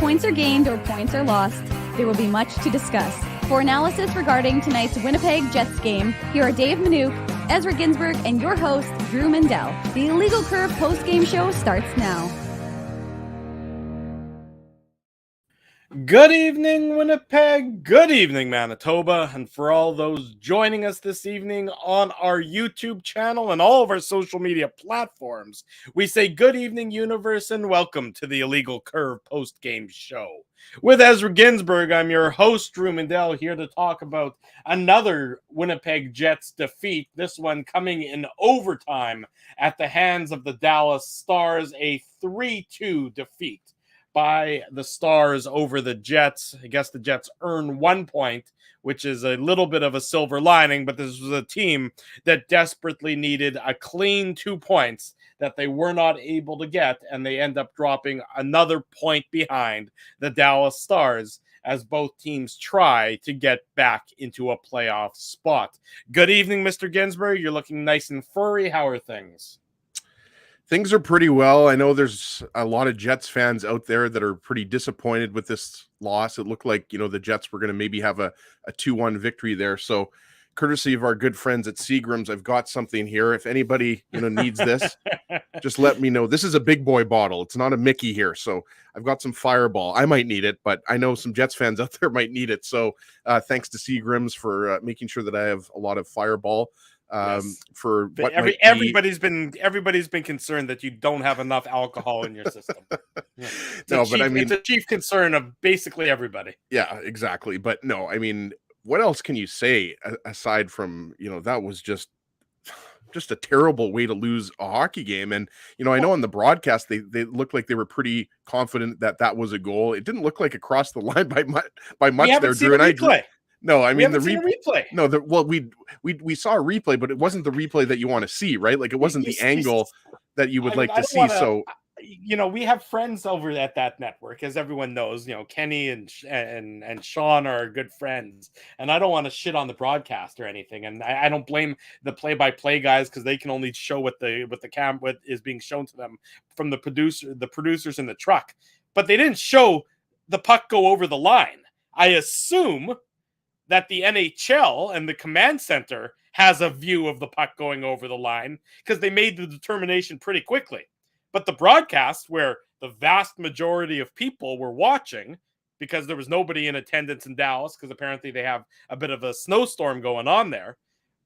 points are gained or points are lost, there will be much to discuss. For analysis regarding tonight's Winnipeg Jets game, here are Dave Manouk, Ezra Ginsburg, and your host, Drew Mandel. The Illegal Curve post-game show starts now. Good evening, Winnipeg. Good evening, Manitoba. And for all those joining us this evening on our YouTube channel and all of our social media platforms, we say good evening, universe, and welcome to the Illegal Curve post-game show. With Ezra Ginsburg, I'm your host, Drew Mandel, here to talk about another Winnipeg Jets defeat, this one coming in overtime at the hands of the Dallas Stars, a 3-2 defeat by the Stars over the Jets. I guess the Jets earn 1 point, which is a little bit of a silver lining, but this was a team that desperately needed a clean 2 points that they were not able to get, and they end up dropping another point behind the Dallas Stars as both teams try to get back into a playoff spot. Good evening, Mr. Ginsburg. You're looking nice and furry. How are things? Things are pretty well. I know there's a lot of Jets fans out there that are pretty disappointed with this loss. It looked like, the Jets were going to maybe have a 2-1 victory there. So courtesy of our good friends at Seagram's, I've got something here. If anybody, needs this, just let me know. This is a big boy bottle. It's not a Mickey here. So I've got some Fireball. I might need it, but I know some Jets fans out there might need it. So thanks to Seagram's for making sure that I have a lot of Fireball. Yes. For what everybody's been concerned that you don't have enough alcohol in your system. Yeah. It's a chief concern of basically everybody. Yeah, exactly. But no, I mean, what else can you say aside from, that was just a terrible way to lose a hockey game. And, I know on the broadcast, they looked like they were pretty confident that was a goal. It didn't look like it crossed the line by much there, Drew. And no, I mean the replay. No, we saw a replay, but it wasn't the replay that you want to see, right? Like it wasn't the angle that you would like to see. So, we have friends over at that network, as everyone knows. Kenny and Sean are good friends, and I don't want to shit on the broadcast or anything. And I don't blame the play-by-play guys because they can only show what is being shown to them from the producers in the truck. But they didn't show the puck go over the line. I assume that the NHL and the command center has a view of the puck going over the line because they made the determination pretty quickly. But the broadcast, where the vast majority of people were watching because there was nobody in attendance in Dallas because apparently they have a bit of a snowstorm going on there.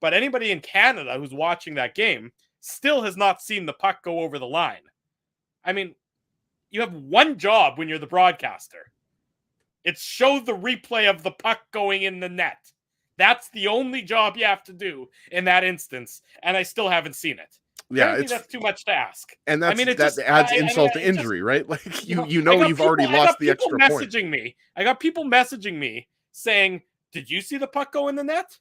But anybody in Canada who's watching that game still has not seen the puck go over the line. I mean, you have one job when you're the broadcaster. It's show the replay of the puck going in the net. That's the only job you have to do in that instance, and I still haven't seen it. Yeah, that's too much to ask. And that adds insult to injury, right? Like you've already lost the extra point. I got people messaging me saying, "Did you see the puck go in the net?"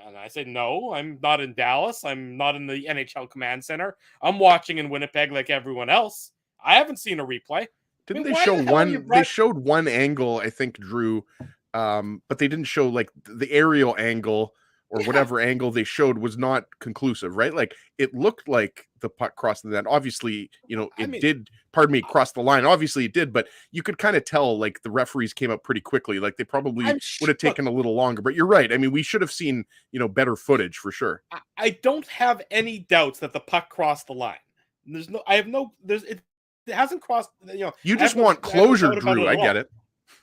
And I said, "No, I'm not in Dallas. I'm not in the NHL command center. I'm watching in Winnipeg like everyone else. I haven't seen a replay." Didn't they show one? They showed one angle, I think, Drew, but they didn't show like the aerial angle or whatever angle they showed was not conclusive, right? Like it looked like the puck crossed the net. Obviously, did. Pardon me, cross the line. Obviously, it did, but you could kind of tell like the referees came up pretty quickly. Like they probably would have taken a little longer. But you're right. I mean, we should have seen better footage for sure. I don't have any doubts that the puck crossed the line. It hasn't crossed, You just want closure, Drew. I get it.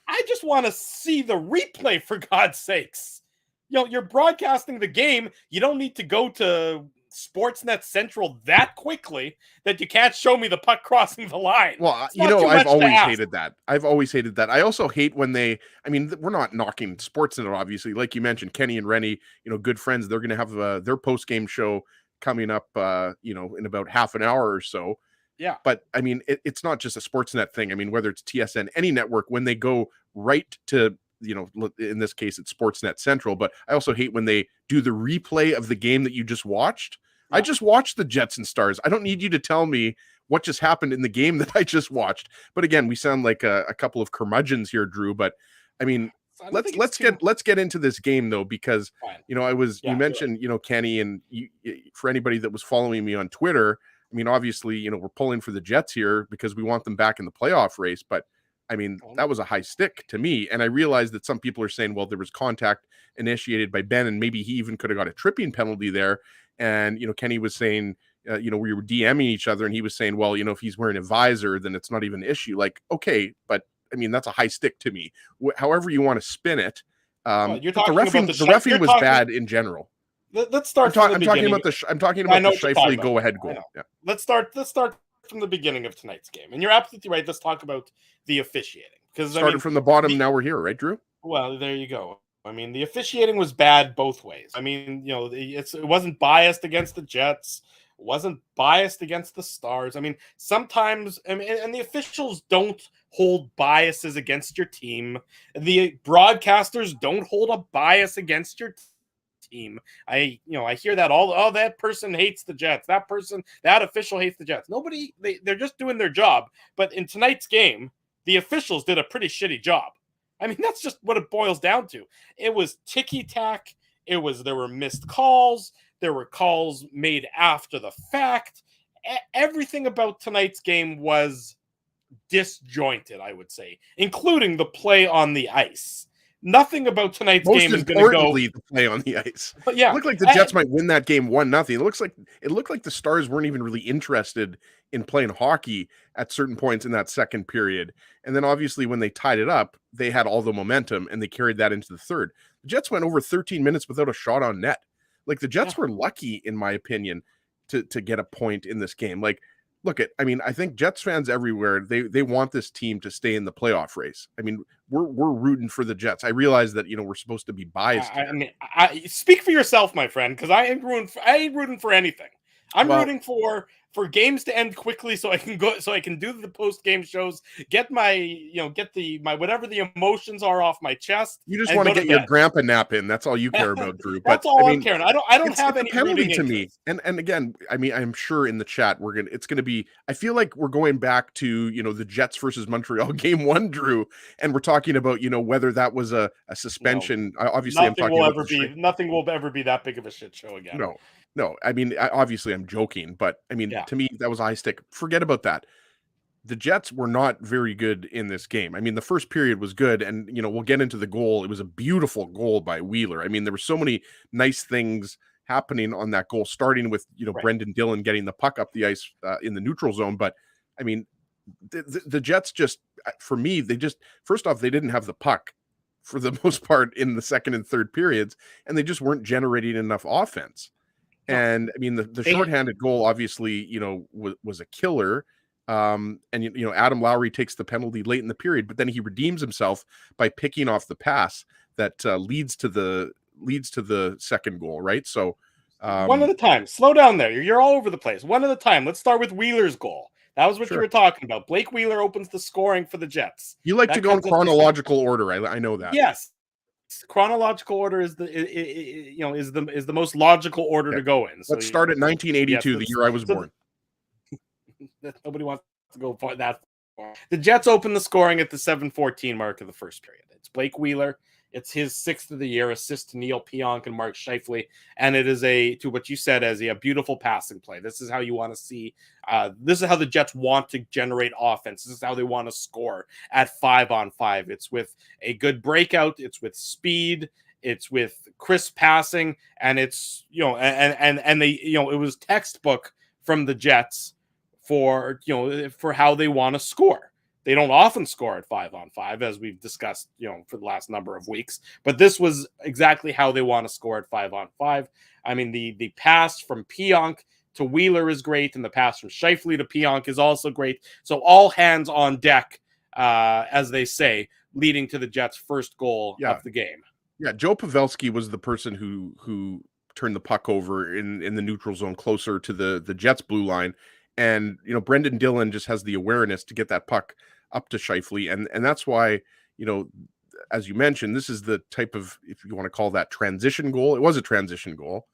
I just want to see the replay, for God's sakes. You're broadcasting the game. You don't need to go to Sportsnet Central that quickly that you can't show me the puck crossing the line. Well, I've always hated that. I also hate when we're not knocking Sportsnet, obviously. Like you mentioned, Kenny and Rennie, good friends. They're going to have their post-game show coming up, in about half an hour or so. Yeah. But I mean, it's not just a Sportsnet thing. I mean, whether it's TSN, any network, when they go right to, in this case, it's Sportsnet Central. But I also hate when they do the replay of the game that you just watched. Yeah. I just watched the Jets and Stars. I don't need you to tell me what just happened in the game that I just watched. But again, we sound like a couple of curmudgeons here, Drew. But I mean, let's get into this game though, because you mentioned Kenny, and for anybody that was following me on Twitter, I mean, obviously, we're pulling for the Jets here because we want them back in the playoff race. But I mean, that was a high stick to me. And I realized that some people are saying, well, there was contact initiated by Benn, and maybe he even could have got a tripping penalty there. And, Kenny was saying, we were DMing each other, and he was saying, well, if he's wearing a visor, then it's not even an issue. Like, okay, but I mean, that's a high stick to me. However you want to spin it. You're the reffing was bad in general. Let's start. I'm talking about the Scheifele go-ahead goal. Yeah. Let's start from the beginning of tonight's game, and you're absolutely right. Let's talk about the officiating, because started from the bottom. Now we're here, right, Drew? Well, there you go. I mean, the officiating was bad both ways. I mean, it wasn't biased against the Jets. It wasn't biased against the Stars. I mean, sometimes, and the officials don't hold biases against your team. The broadcasters don't hold a bias against your team. I hear that that person hates the Jets. That official hates the Jets. They're just doing their job. But in tonight's game, the officials did a pretty shitty job. I mean, that's just what it boils down to. It was ticky-tack. There were missed calls. There were calls made after the fact. Everything about tonight's game was disjointed, I would say, including the play on the ice. Nothing about tonight's game is going to go. The play on the ice. But yeah, it looked like the Jets might win that game 1-0. It looked like the Stars weren't even really interested in playing hockey at certain points in that second period. And then obviously when they tied it up, they had all the momentum and they carried that into the third. The Jets went over 13 minutes without a shot on net. Like, the Jets were lucky, in my opinion, to get a point in this game. Like, I think Jets fans everywhere, they want this team to stay in the playoff race. I mean, we're rooting for the Jets. I realize that, we're supposed to be biased. I speak for yourself, my friend, because I ain't rooting for anything. I'm rooting for games to end quickly so I can do the post game shows, get my whatever the emotions are off my chest. You just want to get your grandpa nap in. That's all you care about, Drew. That's all I'm caring. I don't have any penalty to me. And again, I mean, I'm sure in the chat it's going to be. I feel like we're going back to the Jets versus Montreal game 1, Drew, and we're talking about whether that was a suspension. Obviously, nothing will ever be that big of a shit show again. No, I mean, obviously I'm joking, but I mean, to me, that was a high stick. Forget about that. The Jets were not very good in this game. I mean, the first period was good, and, we'll get into the goal. It was a beautiful goal by Wheeler. I mean, there were so many nice things happening on that goal, starting with, Brendan Dillon getting the puck up the ice in the neutral zone. But, I mean, the Jets just, for me, first off, they didn't have the puck for the most part in the second and third periods, and they just weren't generating enough offense. And I mean, the shorthanded goal, obviously, was a killer. And Adam Lowry takes the penalty late in the period, but then he redeems himself by picking off the pass that leads to the second goal, right? So one at a time. Slow down there. You're all over the place. One at a time. Let's start with Wheeler's goal. That was what you were talking about. Blake Wheeler opens the scoring for the Jets. You like to go in chronological order. I know that. Yes. Chronological order is the most logical order to go in. So let's start at 1982, the year I was born. Nobody wants to go that far. The Jets open the scoring at the 7:14 mark of the first period. It's Blake Wheeler. It's his 6th of the year assist to Neil Pionk and Mark Scheifele, and it is to what you said as a beautiful passing play. This is how you want to see. This is how the Jets want to generate offense. This is how they want to score at 5-on-5. It's with a good breakout. It's with speed. It's with crisp passing, and it's and they it was textbook from the Jets for how they want to score. They don't often score at 5-on-5, as we've discussed, for the last number of weeks. But this was exactly how they want to score at 5-on-5. I mean, the pass from Pionk to Wheeler is great, and the pass from Scheifele to Pionk is also great. So all hands on deck, as they say, leading to the Jets' first goal of the game. Yeah, Joe Pavelski was the person who turned the puck over in the neutral zone closer to the Jets' blue line. And, Brendan Dillon just has the awareness to get that puck up to Scheifele. And that's why, as you mentioned, this is the type of, if you want to call that transition goal, it was a transition goal.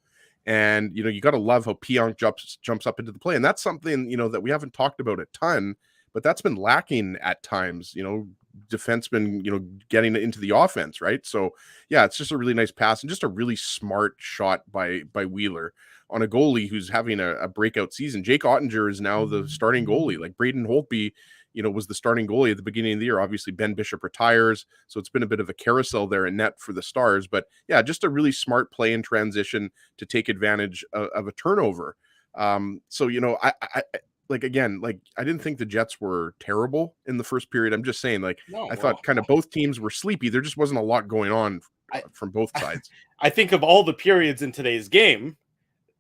And, you got to love how Pionk jumps up into the play. And that's something, that we haven't talked about a ton, but that's been lacking at times, defensemen, getting into the offense, right? So, yeah, it's just a really nice pass and just a really smart shot by Wheeler on a goalie who's having a breakout season. Jake Ottinger is now the starting goalie. Like, Braden Holtby, was the starting goalie at the beginning of the year. Obviously, Ben Bishop retires, so it's been a bit of a carousel there in net for the Stars. But yeah, just a really smart play in transition to take advantage of a turnover. So I like, again, like, I didn't think the Jets were terrible in the first period. I'm just saying, like, No, I thought kind of both teams were sleepy. There just wasn't a lot going on from both sides. I think of all the periods in today's game,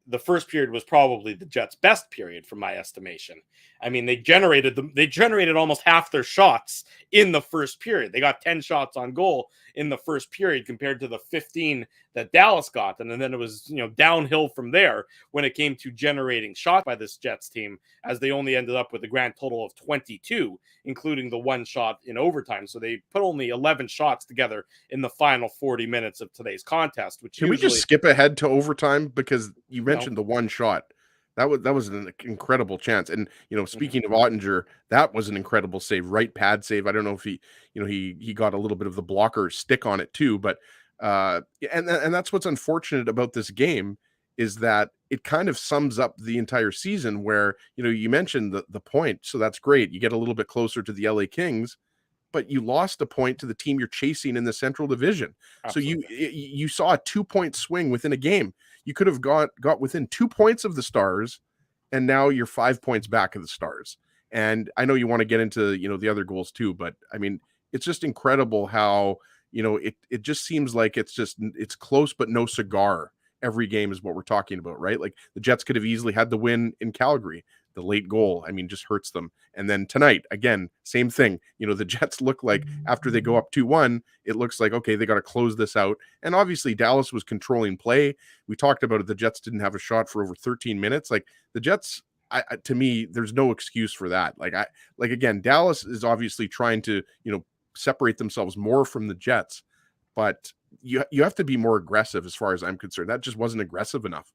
the first period was probably the Jets' best period from my estimation. I mean, they generated almost half their shots in the first period. They got 10 shots on goal in the first period compared to the 15 that Dallas got. And then it was, downhill from there when it came to generating shots by this Jets team, as they only ended up with a grand total of 22, including the one shot in overtime. So they put only 11 shots together in the final 40 minutes of today's contest, which Can we just skip ahead to overtime? Because you mentioned the one shot. That was an incredible chance. And, speaking of Ottinger, that was an incredible save, right pad save. I don't know if he got a little bit of the blocker stick on it too, but and that's what's unfortunate about this game, is that it kind of sums up the entire season where, you mentioned the point. So that's great. You get a little bit closer to the LA Kings, but you lost a point to the team you're chasing in the Central Division. Absolutely. So you saw a 2-point swing within a game. You could have got within 2 points of the Stars, and now you're 5 points back of the Stars. And I know you want to get into, the other goals too, but I mean, it's just incredible how, it just seems like it's close, but no cigar. Every game is what we're talking about, right? Like, the Jets could have easily had the win in Calgary. The late goal, I mean, just hurts them. And then tonight, again, same thing. The Jets look like, after they go up 2-1, it looks like, okay, they got to close this out. And obviously Dallas was controlling play. We talked about it. The Jets didn't have a shot for over 13 minutes. Like, the Jets, to me, there's no excuse for that. Again, Dallas is obviously trying to, separate themselves more from the Jets, but you have to be more aggressive as far as I'm concerned. That just wasn't aggressive enough.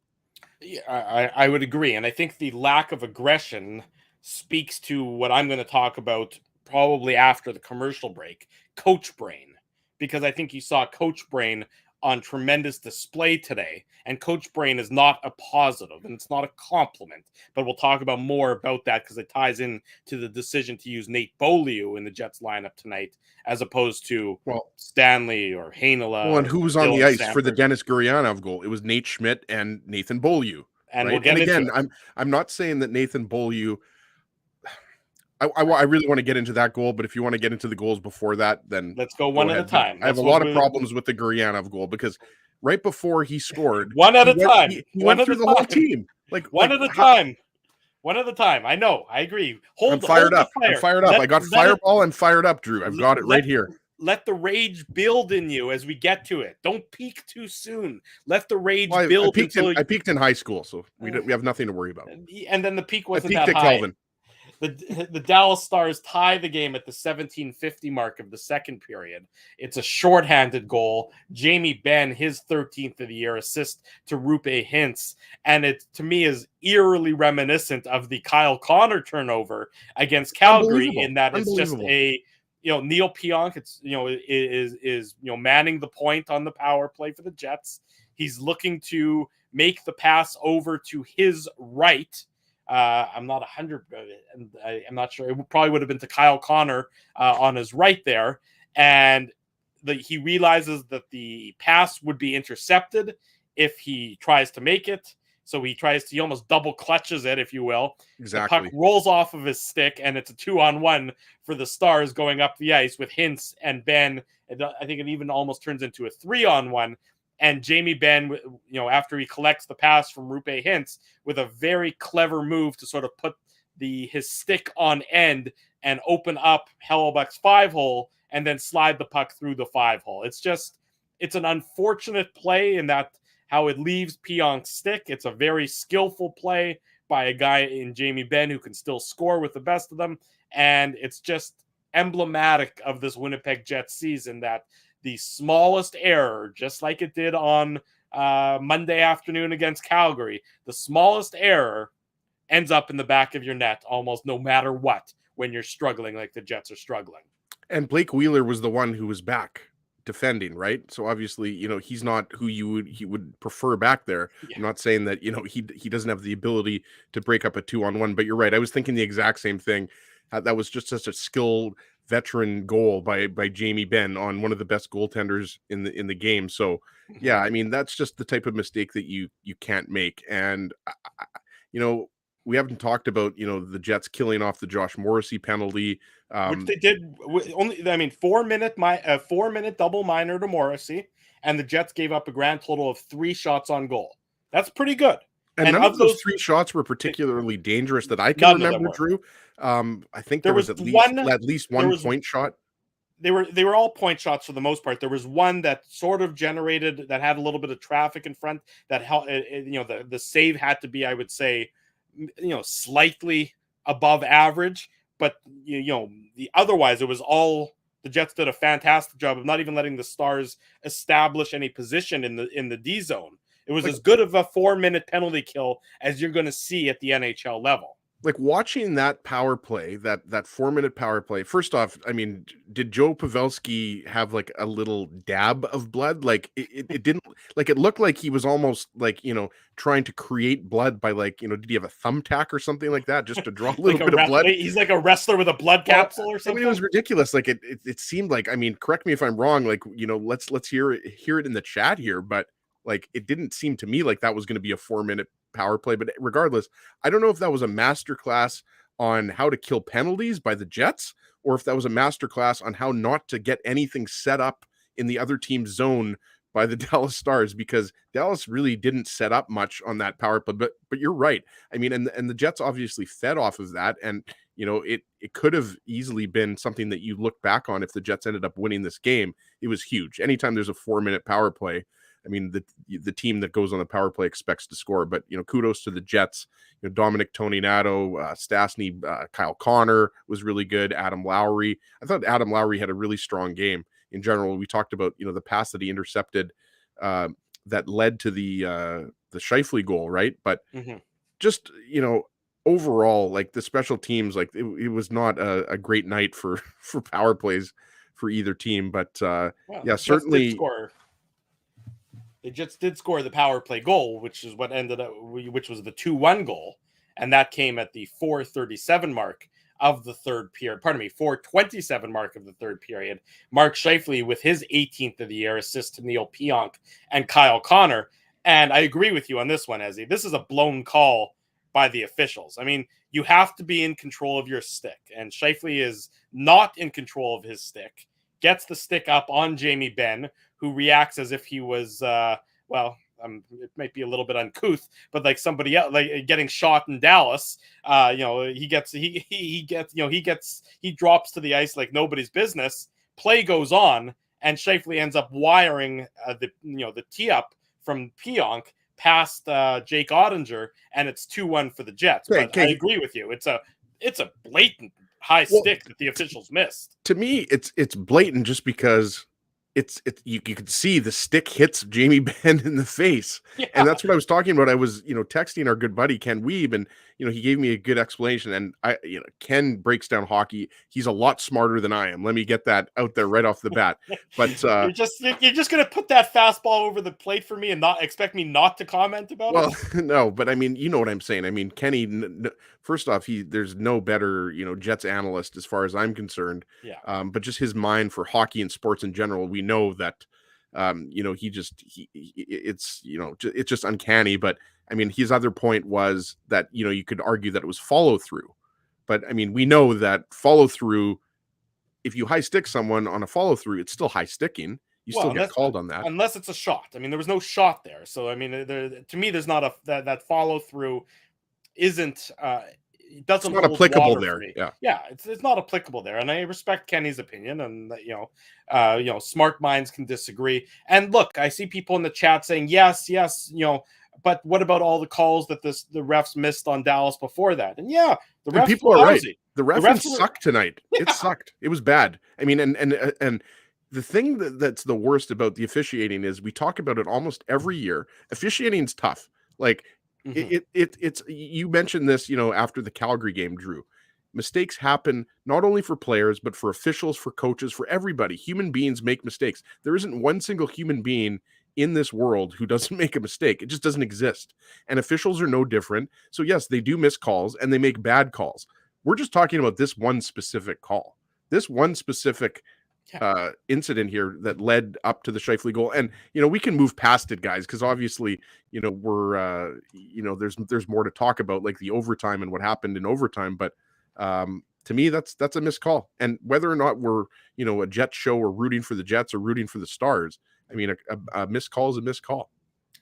Yeah, I would agree. And I think the lack of aggression speaks to what I'm going to talk about probably after the commercial break, coach brain. Because I think you saw coach brain on tremendous display today. And coach brain is not a positive, and it's not a compliment. But we'll talk about more about that, because it ties in to the decision to use Nate Beaulieu in the Jets lineup tonight, as opposed to Stanley or Heinola. Well, and who was on the ice for the Denis Gurianov goal? It was Nate Schmidt and Nathan Beaulieu. And right? we'll get and again, I'm not saying that Nathan Beaulieu. I really want to get into that goal, but if you want to get into the goals before that, then let's go one at a time. I have a lot of problems with the Gurianov goal, because right before he scored, one at a time, he went through the whole team, one at a time. One at a time. I know. I agree. I'm fired up. I got fireball. I'm fired up, Drew. I've got it right here. Let the rage build in you as we get to it. Don't peak too soon. Let the rage build. I peaked in high school, so we have nothing to worry about. And then the peak wasn't that high. Kelvin. The Dallas Stars tie the game at the 17:50 mark of the second period. It's a shorthanded goal. Jamie Benn, his 13th of the year, assist to Roope Hintz. And it, to me, is eerily reminiscent of the Kyle Connor turnover against Calgary, in that it's just a, Neil Pionk, is manning the point on the power play for the Jets. He's looking to make the pass over to his right. I'm not 100. I'm not sure. It probably would have been to Kyle Connor on his right there, and he realizes that the pass would be intercepted if he tries to make it. So he almost double clutches it, if you will. Exactly. The puck rolls off of his stick, and it's a 2-on-1 for the Stars going up the ice with Hintz and Ben. I think it even almost turns into a 3-on-1. And Jamie Benn, after he collects the pass from Roope Hintz, with a very clever move to sort of put his stick on end and open up Hellebuyck's 5-hole, and then slide the puck through the 5-hole. It's an unfortunate play in that how it leaves Pionk's stick. It's a very skillful play by a guy in Jamie Benn who can still score with the best of them. And it's just emblematic of this Winnipeg Jets season that the smallest error, just like it did on Monday afternoon against Calgary, the smallest error ends up in the back of your net almost no matter what when you're struggling like the Jets are struggling. And Blake Wheeler was the one who was back defending, right? So obviously, he's not who he would prefer back there. Yeah. I'm not saying that, he doesn't have the ability to break up a 2-on-1, but you're right. I was thinking the exact same thing. That was just such a skilled veteran goal by Jamie Benn on one of the best goaltenders in the game. So yeah, I mean, that's just the type of mistake that you can't make. And you know, we haven't talked about, you know, the Jets killing off the Josh Morrissey penalty, which they did only. I mean, 4-minute double minor to Morrissey, and the Jets gave up a grand total of 3 shots on goal. That's pretty good. And none of those 3 shots were particularly dangerous that I can remember, Drew. I think there was at least one point shot. They were all point shots for the most part. There was one that sort of generated, that had a little bit of traffic in front, that helped. You know, the save had to be, I would say, you know, slightly above average, but you know, otherwise it was all, the Jets did a fantastic job of not even letting the Stars establish any position in the D zone. It was as good of a 4-minute penalty kill as you're going to see at the NHL level. Like watching that power play, that 4-minute power play. First off, I mean, did Joe Pavelski have like a little dab of blood? Like it didn't, like it looked like he was almost like, you know, trying to create blood by, like, you know, did he have a thumbtack or something like that just to draw a little bit of blood? He's like a wrestler with a blood capsule or something. I mean, it was ridiculous. Like it seemed like, I mean, correct me if I'm wrong. Like, you know, let's hear it in the chat here, but like it didn't seem to me like that was going to be a 4-minute power play. But regardless, I don't know if that was a masterclass on how to kill penalties by the Jets, or if that was a masterclass on how not to get anything set up in the other team's zone by the Dallas Stars, because Dallas really didn't set up much on that power play. But you're right. I mean, and the Jets obviously fed off of that, and you know, it could have easily been something that you look back on if the Jets ended up winning this game. It was huge. Anytime there's a 4-minute power play, I mean, the team that goes on the power play expects to score. But, you know, kudos to the Jets. You know, Dominic Toninato, Stastny, Kyle Connor was really good. Adam Lowry. I thought Adam Lowry had a really strong game in general. We talked about, you know, the pass that he intercepted that led to the Scheifele goal, right? But just, you know, overall, like the special teams, like it was not a great night for power plays for either team. But yeah, certainly. They just did score the power play goal, which is what ended up, which was the 2-1 goal. And that came at the 4:37 mark of the third period. Pardon me, 4:27 mark of the third period. Mark Scheifele, with his 18th of the year, assist to Neil Pionk and Kyle Connor. And I agree with you on this one, Ezzy. This is a blown call by the officials. I mean, you have to be in control of your stick. And Scheifele is not in control of his stick. Gets the stick up on Jamie Benn, who reacts as if he was, it might be a little bit uncouth, but like somebody else, like getting shot in Dallas. You know, he drops to the ice like nobody's business. Play goes on, and Scheifele ends up wiring the tee up from Pionk past Jake Ottinger, and it's 2-1 for the Jets. But I agree with you. It's a blatant high stick that the officials missed. To me, it's blatant just because you could see the stick hits Jamie Benn in the face. Yeah. And that's what I was talking about. I was, you know, texting our good buddy Ken Weeb, and you know, he gave me a good explanation. And Ken breaks down hockey. He's a lot smarter than I am. Let me get that out there right off the bat. But you're just gonna put that fastball over the plate for me and not expect me not to comment about it? Well, no, but I mean, you know what I'm saying. I mean, Kenny, first off, there's no better, you know, Jets analyst as far as I'm concerned. Yeah. But just his mind for hockey and sports in general, we know that you know, it's, you know, it's just uncanny. But I mean, his other point was that, you know, you could argue that it was follow through, but I mean, we know that follow through, if you high stick someone on a follow through, it's still high sticking. You still get called on that unless it's a shot. I mean, there was no shot there, so I mean, to me, there's not that follow through isn't. It doesn't. It's not applicable there. Yeah, it's not applicable there, and I respect Kenny's opinion, and you know, smart minds can disagree. And look, I see people in the chat saying yes, you know, but what about all the calls that the refs missed on Dallas before that? And yeah, the refs, people are right. The refs sucked tonight. Yeah. It sucked. It was bad. I mean, and the thing that's the worst about the officiating is we talk about it almost every year. Officiating's tough. Like. It's you mentioned this, you know, after the Calgary game, Drew. Mistakes happen not only for players, but for officials, for coaches, for everybody. Human beings make mistakes. There isn't one single human being in this world who doesn't make a mistake. It just doesn't exist. And officials are no different. So yes, they do miss calls and they make bad calls. We're just talking about this one specific call, this one specific incident here that led up to the Scheifele goal. And, we can move past it, guys, because obviously, we're, there's more to talk about, like the overtime and what happened in overtime. But to me, that's a missed call. And whether or not we're, a Jets show or rooting for the Jets or rooting for the Stars, I mean, a missed call is a missed call.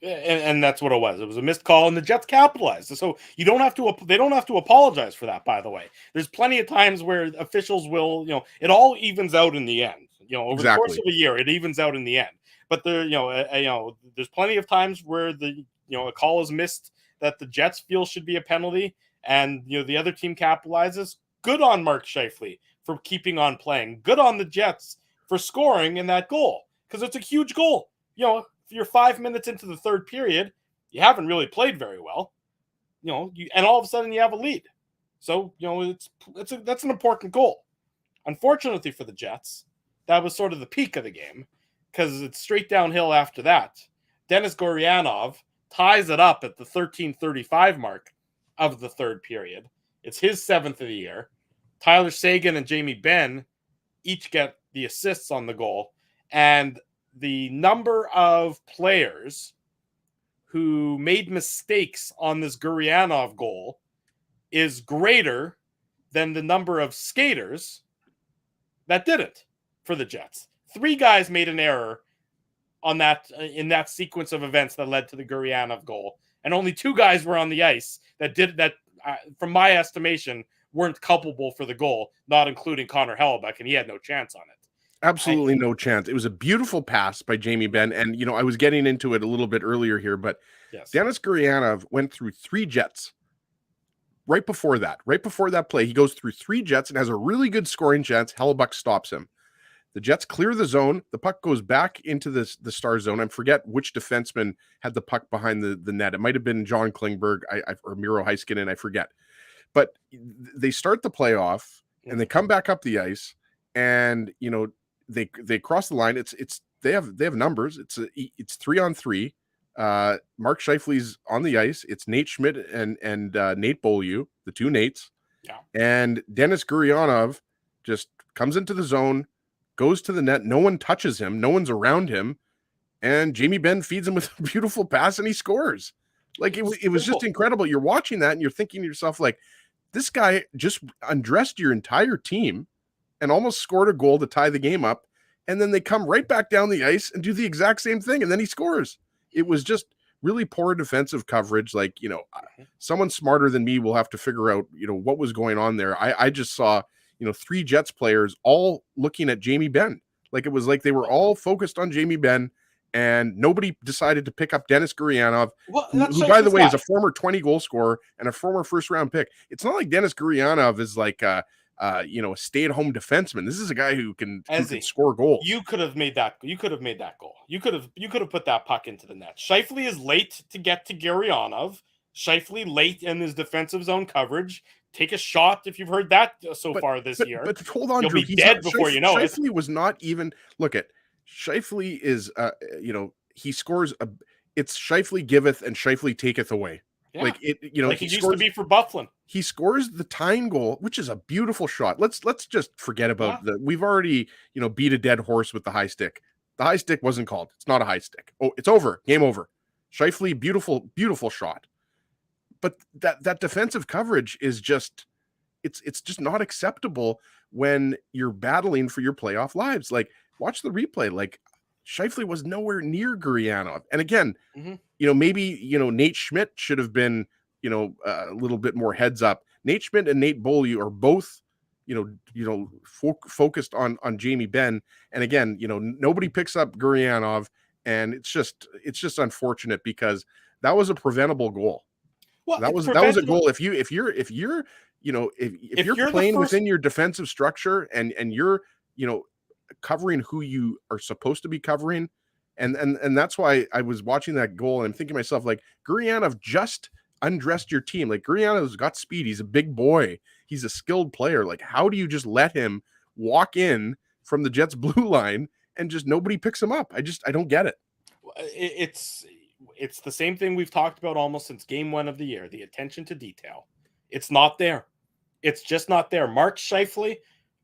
And that's what it was. It was a missed call, and the Jets capitalized. So they don't have to apologize for that, by the way. There's plenty of times where officials will, it all evens out in the end. Over the course of a year, it evens out in the end. But there's plenty of times where a call is missed that the Jets feel should be a penalty, and the other team capitalizes. Good on Mark Scheifele for keeping on playing. Good on the Jets for scoring in that goal, because it's a huge goal. If you're 5 minutes into the third period, you haven't really played very well, and all of a sudden you have a lead. So, that's an important goal. Unfortunately for the Jets, that was sort of the peak of the game, because it's straight downhill after that. Denis Gurianov ties it up at the 13:35 mark of the third period. It's his 7th of the year. Tyler Seguin and Jamie Benn each get the assists on the goal, and the number of players who made mistakes on this Gurianov goal is greater than the number of skaters that didn't for the Jets. 3 guys made an error on that in that sequence of events that led to the Gurianov goal, and only 2 guys were on the ice that did that. From my estimation, weren't culpable for the goal, not including Connor Hellebuyck, and he had no chance on it. Absolutely no chance. It was a beautiful pass by Jamie Benn. And, I was getting into it a little bit earlier here, but yes. Denis Gurianov went through 3 Jets right before that play. He goes through 3 Jets and has a really good scoring chance. Hellebuyck stops him. The Jets clear the zone. The puck goes back into the Star zone. I forget which defenseman had the puck behind the net. It might have been John Klingberg or Miro Heiskanen. I forget. But they start the playoff and they come back up the ice, and, they cross the line. They have numbers. It's 3-on-3. Mark Scheifele's on the ice. It's Nate Schmidt and Nate Beaulieu, the 2 Nates. Yeah. And Denis Gurianov just comes into the zone, goes to the net. No one touches him. No one's around him. And Jamie Benn feeds him with a beautiful pass, and he scores. Like, it was just incredible. You're watching that and you're thinking to yourself, like, this guy just undressed your entire team and almost scored a goal to tie the game up. And then they come right back down the ice and do the exact same thing. And then he scores. It was just really poor defensive coverage. Like, someone smarter than me will have to figure out, what was going on there. I just saw, 3 Jets players all looking at Jamie Benn. Like, it was like they were all focused on Jamie Benn, and nobody decided to pick up Denis Gurianov, who by the way, is a former 20-goal scorer and a former first-round pick. It's not like Denis Gurianov is like a stay-at-home defenseman. This is a guy who can score goals. You could have made that. You could have made that goal. You could have put that puck into the net. Scheifele is late to get to Gurianov. Scheifele late in his defensive zone coverage. Take a shot if you've heard that far this year. But hold on, you'll be dead before you know it. Scheifele was not even. Look at Scheifele is. He scores it's Scheifele giveth and Scheifele taketh away. Yeah. Like it, like he used to be for Bufflin. He scores the tying goal, which is a beautiful shot. Let's just forget about we've already, beat a dead horse with the high stick. The high stick wasn't called. It's not a high stick. Oh, it's over. Game over. Scheifele, beautiful, beautiful shot. But that defensive coverage is just, it's just not acceptable when you're battling for your playoff lives. Like, watch the replay. Like, Scheifele was nowhere near Gurianov. And again, maybe, Nate Schmidt should have been, a little bit more heads up. Nate Schmidt and Nate Beaulieu are both, focused on Jamie Benn. And again, nobody picks up Gurianov, and it's just unfortunate because that was a preventable goal. Well, that was a goal. If you're playing within your defensive structure and you're, covering who you are supposed to be covering. And that's why I was watching that goal and I'm thinking to myself, like, Gurianov just undressed your team. Like, Gurianov's got speed. He's a big boy. He's a skilled player. Like, how do you just let him walk in from the Jets blue line and just nobody picks him up? I don't get it. It's the same thing we've talked about almost since game 1 of the year, the attention to detail. It's not there. It's just not there. Mark Scheifele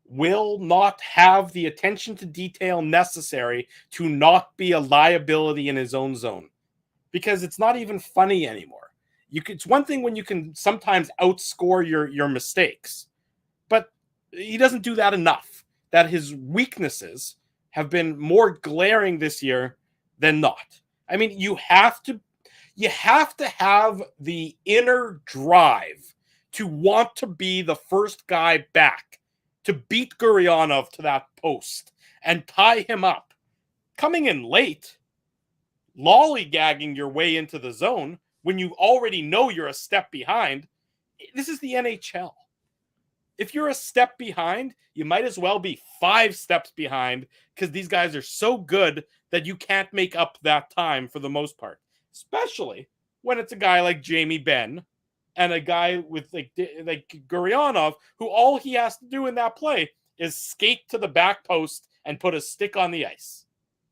will not have the attention to detail necessary to not be a liability in his own zone, because it's not even funny anymore. It's one thing when you can sometimes outscore your mistakes, but he doesn't do that enough. That his weaknesses have been more glaring this year than not. I mean, you have to have the inner drive to want to be the first guy back, to beat Gurionov to that post and tie him up. Coming in late, lollygagging your way into the zone when you already know you're a step behind. This is the NHL. If you're a step behind, you might as well be 5 steps behind, because these guys are so good that you can't make up that time for the most part, especially when it's a guy like Jamie Benn and a guy with like Gurionov, who all he has to do in that play is skate to the back post and put a stick on the ice.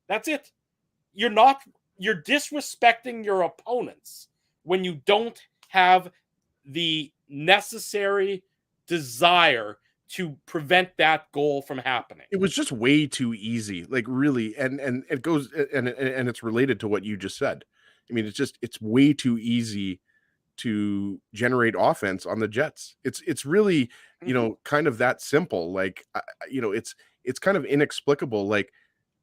That's it. You're disrespecting your opponents when you don't have the necessary desire to prevent that goal from happening. It was just way too easy, like really, and it goes and it's related to what you just said. I mean, it's way too easy to generate offense on the Jets. It's really, you know, kind of that simple. Like, you know, it's kind of inexplicable. Like,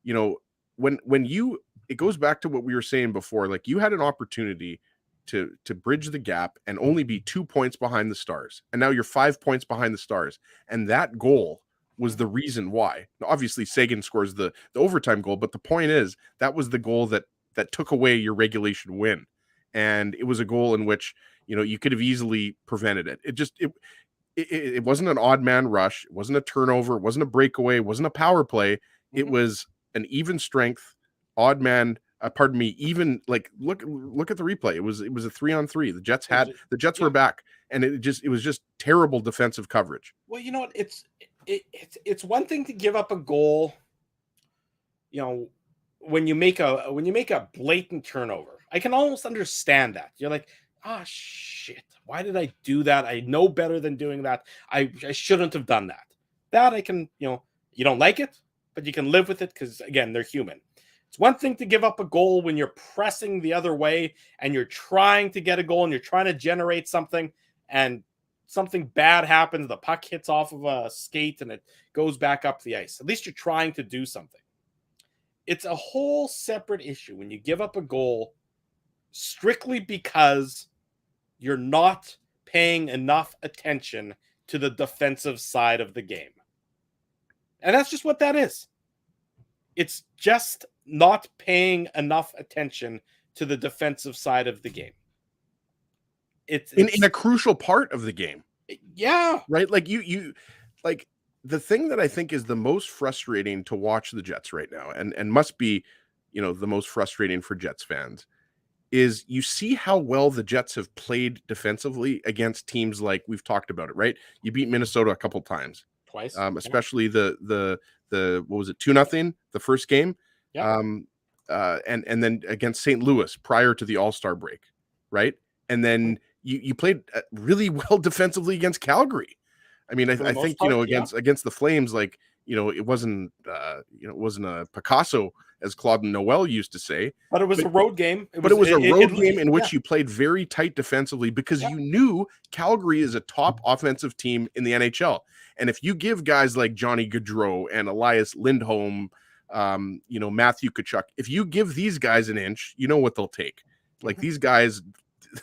you know, it goes back to what we were saying before. Like, you had an opportunity to bridge the gap and only be 2 points behind the Stars, and now you're 5 points behind the Stars, and that goal was the reason why. Now, obviously, Seguin scores the overtime goal, but the point is that was the goal that took away your regulation win, and it was a goal in which, you know, you could have easily prevented it. It wasn't an odd man rush, it wasn't a turnover, it wasn't a breakaway, it wasn't a power play. It was an even strength odd man. Even like look at the replay. It was a 3-on-3. The Jets were back, and it was just terrible defensive coverage. Well, you know what? It's one thing to give up a goal, you know, when you make a blatant turnover. I can almost understand that. You're like, shit, why did I do that? I know better than doing that. I shouldn't have done that. That I can, you know, you don't like it, but you can live with it because, again, they're human. It's one thing to give up a goal when you're pressing the other way and you're trying to get a goal and you're trying to generate something, and something bad happens. The puck hits off of a skate and it goes back up the ice. At least you're trying to do something. It's a whole separate issue when you give up a goal strictly because you're not paying enough attention to the defensive side of the game. And that's just what that is. It's just not paying enough attention to the defensive side of the game. It's in a crucial part of the game. Yeah. Right? Like you like the thing that I think is the most frustrating to watch the Jets right now, and must be, you know, the most frustrating for Jets fans, is you see how well the Jets have played defensively against teams like we've talked about it, right? You beat Minnesota a couple times. Twice. Especially the what was it, 2-0 the first game? Yeah. And then against St. Louis prior to the All-Star break, right? And then you played really well defensively against Calgary. I mean, I think, you know, against the Flames, like, you know, it wasn't a Picasso, as Claude Noel used to say. But it was a road game. It was a road game in which you played very tight defensively because you knew Calgary is a top offensive team in the NHL. And if you give guys like Johnny Gaudreau and Elias Lindholm, you know, Matthew Tkachuk, if you give these guys an inch, you know what they'll take. Like these guys,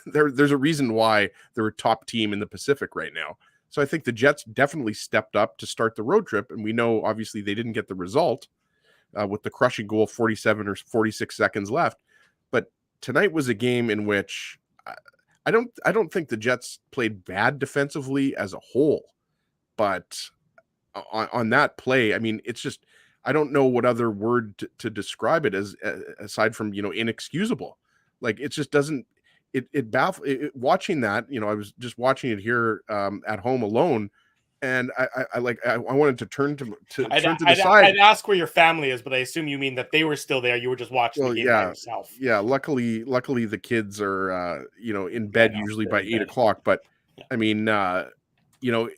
there's a reason why they're a top team in the Pacific right now. So I think the Jets definitely stepped up to start the road trip. And we know, obviously, they didn't get the result with the crushing goal, 47 or 46 seconds left. But tonight was a game in which I don't think the Jets played bad defensively as a whole. But on that play, I mean, it's just, I don't know what other word to describe it as, aside from, you know, inexcusable. Like, it just doesn't, it baffles watching that. You know, I was just watching it here at home alone, and I wanted to turn to the side. I'd ask where your family is, but I assume you mean that they were still there. You were just watching the game by yourself. Yeah. Luckily the kids are, you know, in bed usually by 8 o'clock. But I mean, you know,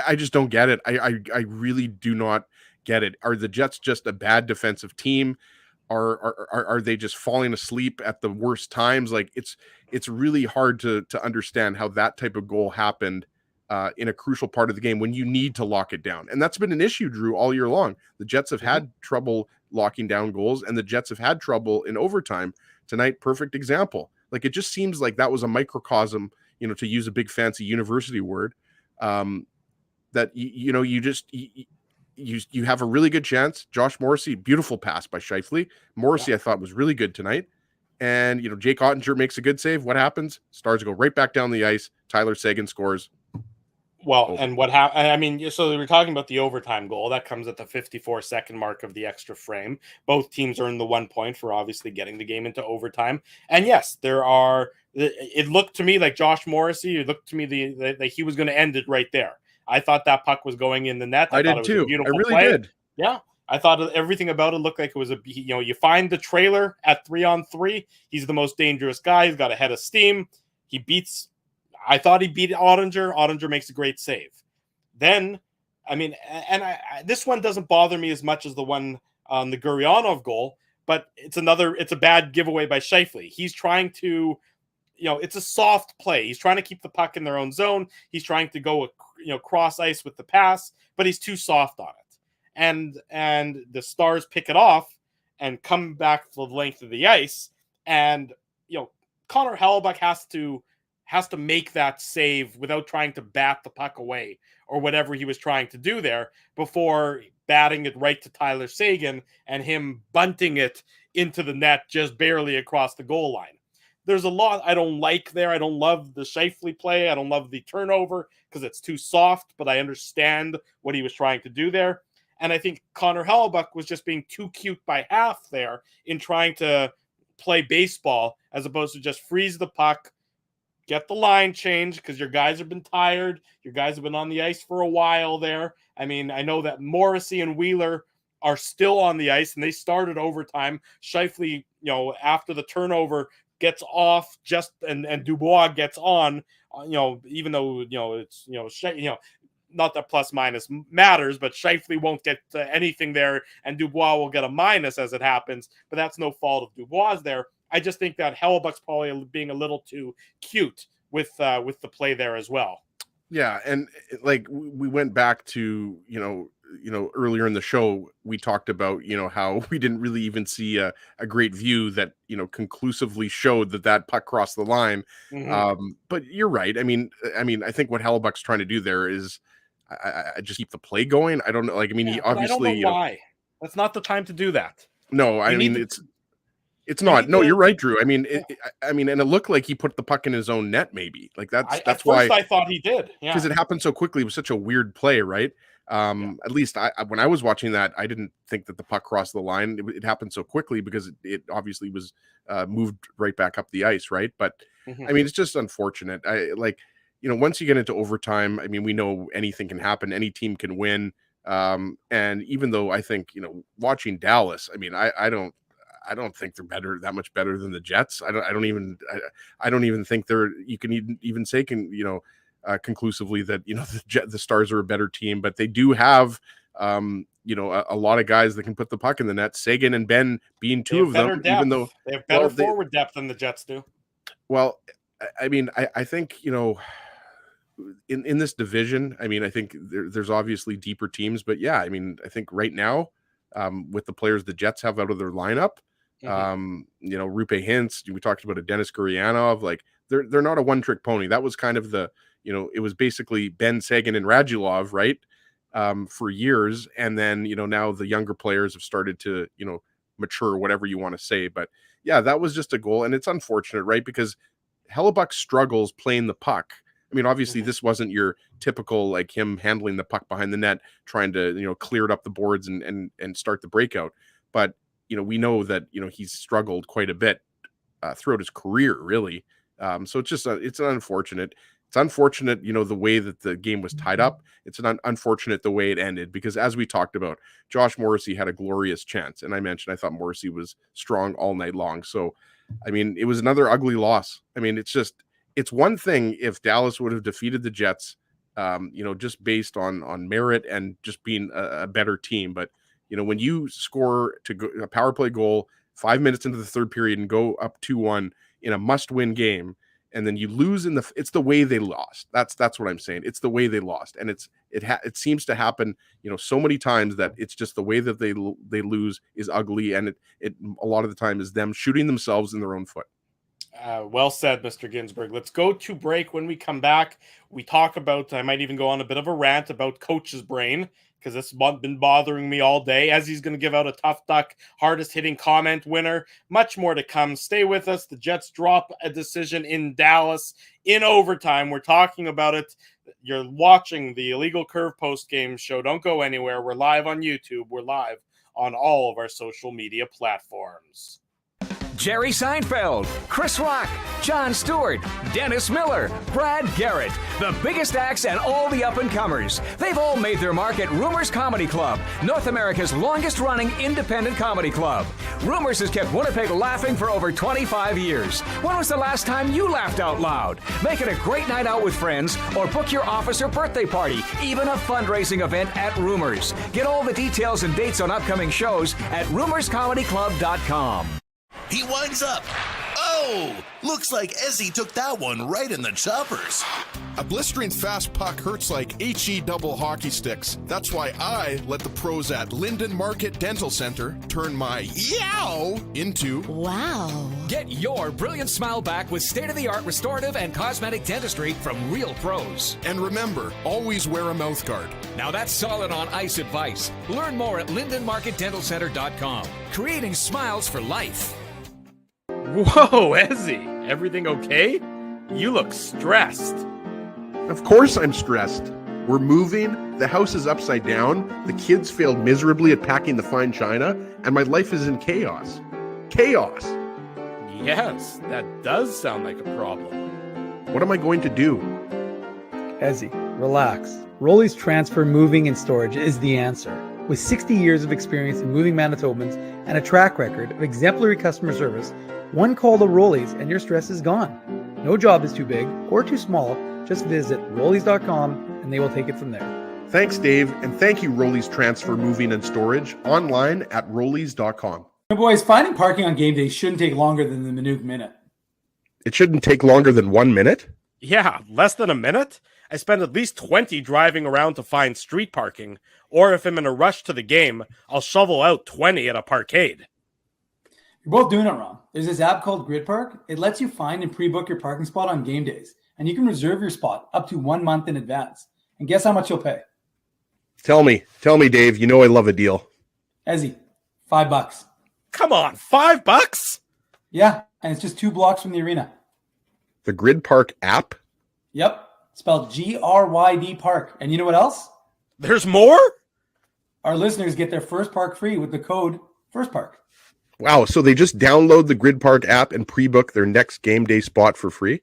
I just don't get it. I really do not get it. Are the Jets just a bad defensive team? Are they just falling asleep at the worst times? Like it's really hard to understand how that type of goal happened in a crucial part of the game when you need to lock it down. And that's been an issue, Drew, all year long. The Jets have had trouble locking down goals, and the Jets have had trouble in overtime. Tonight, perfect example. Like it just seems like that was a microcosm, to use a big fancy university word, that you have a really good chance. Josh Morrissey, beautiful pass by Scheifele. Morrissey, I thought was really good tonight. And Jake Ottinger makes a good save. What happens? Stars go right back down the ice. Tyler Seguin scores. Well, and what happened? I mean, so we were talking about the overtime goal that comes at the 54-second mark of the extra frame. Both teams earned the 1 point for obviously getting the game into overtime. And yes, it looked to me like Josh Morrissey. It looked to me that he was going to end it right there. I thought that puck was going in the net. I did too. I really did. Yeah. I thought everything about it looked like it was you find the trailer at 3-on-3. He's the most dangerous guy. He's got a head of steam. I thought he beat Ottinger. Ottinger makes a great save. Then, I mean, this one doesn't bother me as much as the one on the Gurianov goal, but it's a bad giveaway by Scheifele. He's trying to, it's a soft play. He's trying to keep the puck in their own zone. He's trying to go, cross ice with the pass, but he's too soft on it. And the Stars pick it off and come back the length of the ice. And, Connor Hellebuyck has to make that save without trying to bat the puck away or whatever he was trying to do there before batting it right to Tyler Seguin and him bunting it into the net just barely across the goal line. There's a lot I don't like there. I don't love the Scheifele play. I don't love the turnover because it's too soft, but I understand what he was trying to do there. And I think Connor Hellebuyck was just being too cute by half there in trying to play baseball as opposed to just freeze the puck, get the line changed because your guys have been tired. Your guys have been on the ice for a while there. I mean, I know that Morrissey and Wheeler are still on the ice and they started overtime. Scheifele, after the turnover gets off and Dubois gets on, even though, it's, not that plus minus matters, but Scheifele won't get anything there and Dubois will get a minus as it happens, but that's no fault of Dubois there. I just think that Hellebuyck's probably being a little too cute with the play there as well. Yeah, and like we went back to earlier in the show we talked about how we didn't really even see a great view that conclusively showed that puck crossed the line. But you're right. I mean, I think what Hellebuyck's trying to do there is I just keep the play going. I don't know. Like, I mean, he obviously I don't know why. That's not the time to do that. No, it's not. No, you're right, Drew. I mean, and it looked like he put the puck in his own net, maybe. Like that's why I thought he did. Yeah, because it happened so quickly. It was such a weird play, right? At least when I was watching that, I didn't think that the puck crossed the line. It happened so quickly because it obviously was moved right back up the ice, right? But I mean, it's just unfortunate. Once you get into overtime, I mean, we know anything can happen. Any team can win. And even though I think watching Dallas, I mean, I don't think they're that much better than the Jets. I don't even think you can even say conclusively that the Stars are a better team, but they do have a lot of guys that can put the puck in the net. Seguin and Ben being two of them, depth. Even though they have better forward depth than the Jets do. Well, I mean, I think in this division, I mean, I think there's obviously deeper teams, but yeah, I mean, I think right now with the players the Jets have out of their lineup. Rupe Hintz, we talked about a Dennis Gurianov, like they're not a one-trick pony. That was kind of it was basically Ben, Seguin, and Radulov, right? For years. And then, now the younger players have started to, mature, whatever you want to say. But yeah, that was just a goal. And it's unfortunate, right? Because Hellebuyck struggles playing the puck. I mean, obviously this wasn't your typical, like him handling the puck behind the net, trying to, clear it up the boards and start the breakout. But we know that, he's struggled quite a bit throughout his career, really. So it's just, it's unfortunate. It's unfortunate, the way that the game was tied up. It's unfortunate the way it ended, because as we talked about, Josh Morrissey had a glorious chance. And I mentioned, I thought Morrissey was strong all night long. So, I mean, it was another ugly loss. I mean, it's one thing if Dallas would have defeated the Jets just based on merit and just being a better team. But, when you score a power play goal 5 minutes into the third period and go up 2-1 in a must-win game, and then you lose it's the way they lost. That's what I'm saying. It's the way they lost. And it seems to happen, so many times that it's just the way that they lose is ugly. And it a lot of the time is them shooting themselves in their own foot. Well said, Mr. Ginsburg. Let's go to break. When we come back, we talk about, I might even go on a bit of a rant about coach's brain, because this has been bothering me all day, as he's going to give out a Tough Duck hardest hitting comment winner. Much more to come. Stay with us. The Jets drop a decision in Dallas in overtime. We're talking about it. You're watching the Illegal Curve post-game show. Don't go anywhere. We're live on YouTube. We're live on all of our social media platforms. Jerry Seinfeld, Chris Rock, Jon Stewart, Dennis Miller, Brad Garrett, the biggest acts and all the up-and-comers. They've all made their mark at Rumors Comedy Club, North America's longest-running independent comedy club. Rumors has kept Winnipeg laughing for over 25 years. When was the last time you laughed out loud? Make it a great night out with friends or book your office or birthday party, even a fundraising event at Rumors. Get all the details and dates on upcoming shows at rumorscomedyclub.com. He winds up. Oh, looks like Ezzy took that one right in the choppers. A blistering fast puck hurts like HE double hockey sticks. That's why I let the pros at Linden Market Dental Center turn my yow into wow. Get your brilliant smile back with state-of-the-art restorative and cosmetic dentistry from real pros. And remember, always wear a mouth guard. Now that's solid on ice advice. Learn more at lindenmarketdentalcenter.com. Creating smiles for life. Whoa, Ezzy, everything okay? You look stressed. Of course I'm stressed. We're moving, the house is upside down, the kids failed miserably at packing the fine china, and my life is in chaos. Chaos! Yes, that does sound like a problem. What am I going to do? Ezzy, relax. Rolly's Transfer Moving and Storage is the answer. With 60 years of experience in moving Manitobans and a track record of exemplary customer service, one call to Rolly's and your stress is gone. No job is too big or too small. Just visit Rollies.com and they will take it from there. Thanks, Dave, and thank you, Rollies Transfer Moving and Storage, online at Rollies.com. Boys, finding parking on game day shouldn't take longer than the Minute Minute. It shouldn't take longer than 1 minute? Yeah, less than a minute? I spend at least 20 driving around to find street parking, or if I'm in a rush to the game, I'll shovel out 20 at a parkade. You're both doing it wrong. There's this app called Grid Park. It lets you find and pre-book your parking spot on game days, and you can reserve your spot up to 1 month in advance. And guess how much you'll pay? Tell me, Dave. You know I love a deal. Ezzy, $5. Come on, $5? Yeah, and it's just 2 blocks from the arena. The Grid Park app? Yep, spelled G-R-Y-D Park. And you know what else? There's more? Our listeners get their first park free with the code FIRSTPARK. Wow, so they just download the Grid Park app and pre-book their next game day spot for free?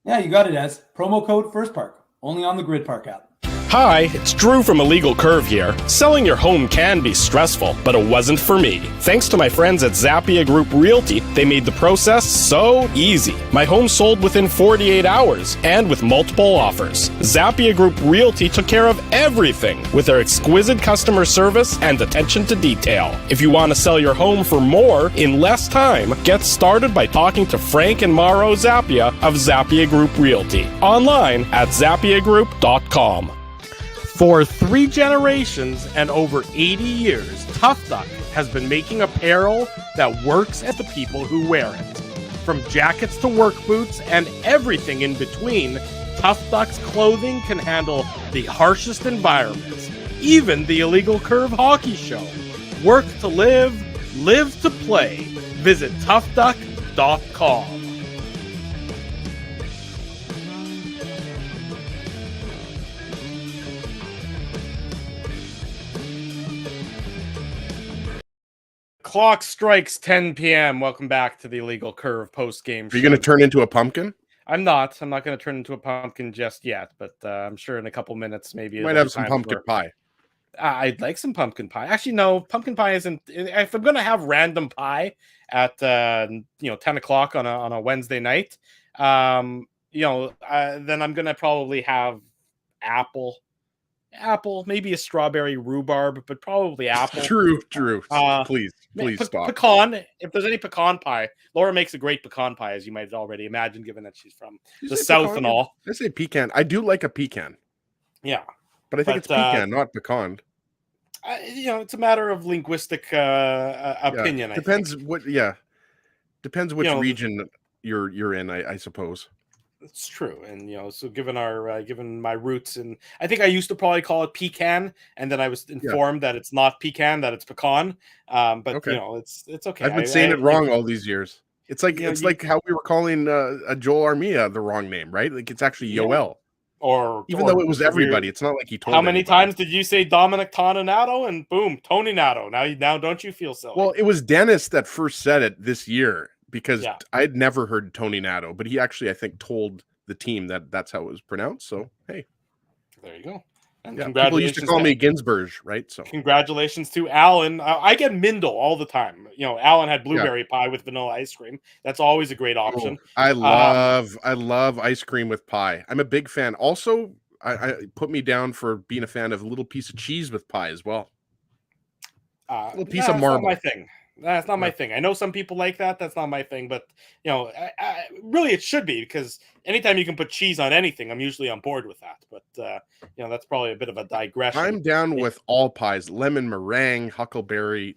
Yeah, you got it, Ez. Promo code FIRSTPARK. Only on the Grid Park app. Hi, it's Drew from Illegal Curve here. Selling your home can be stressful, but it wasn't for me. Thanks to my friends at Zappia Group Realty, they made the process so easy. My home sold within 48 hours and with multiple offers. Zappia Group Realty took care of everything with their exquisite customer service and attention to detail. If you want to sell your home for more in less time, get started by talking to Frank and Mauro Zappia of Zappia Group Realty. Online at zappiagroup.com. For 3 generations and over 80 years, Tough Duck has been making apparel that works at the people who wear it. From jackets to work boots and everything in between, Tough Duck's clothing can handle the harshest environments, even the Illegal Curve hockey show. Work to live, live to play. Visit toughduck.com. Clock strikes 10 p.m. Welcome back to the Illegal Curve post-game show. Are you going to turn into a pumpkin? I'm not going to turn into a pumpkin just yet, but I'm sure in a couple minutes maybe. You might have some pumpkin pie. I'd like some pumpkin pie. Actually, no, pumpkin pie isn't. If I'm going to have random pie at 10 o'clock on a Wednesday night, then I'm going to probably have apple, maybe a strawberry rhubarb, but probably apple. True. Please stop. Pecan. If there's any pecan pie, Laura makes a great pecan pie, as you might already imagine, given that she's from the South pecan? and all. I say pecan. I do like a pecan. Yeah, but I think it's pecan, not pecan. It's a matter of linguistic opinion. Depends which region you're in, I suppose. It's true, and so given my roots, and I think I used to probably call it pecan, and then I was informed that it's not pecan, that it's pecan. But okay. It's okay. I've been saying it wrong all these years. It's like like how we were calling Joel Armia the wrong name, right? Like it's actually Yoel. Though it was everybody, it's not like he told. How many times did you say Dominic Toninato and boom, Tony Nato? Now don't you feel silly? Well, it was Dennis that first said it this year because I'd never heard Tony Nato, but he actually, I think, told the team that that's how it was pronounced. So hey, there you go. And people used to call me Ginsburg, right? So congratulations to Alan. I get Mindel all the time. Alan had blueberry pie with vanilla ice cream. That's always a great option. I love ice cream with pie. I'm a big fan. Also, I put me down for being a fan of a little piece of cheese with pie as well. A little piece of marble. Not my thing. That's not my thing. I know some people like that. That's not my thing. But really, it should be, because anytime you can put cheese on anything, I'm usually on board with that. But that's probably a bit of a digression. I'm down with all pies: lemon meringue, huckleberry.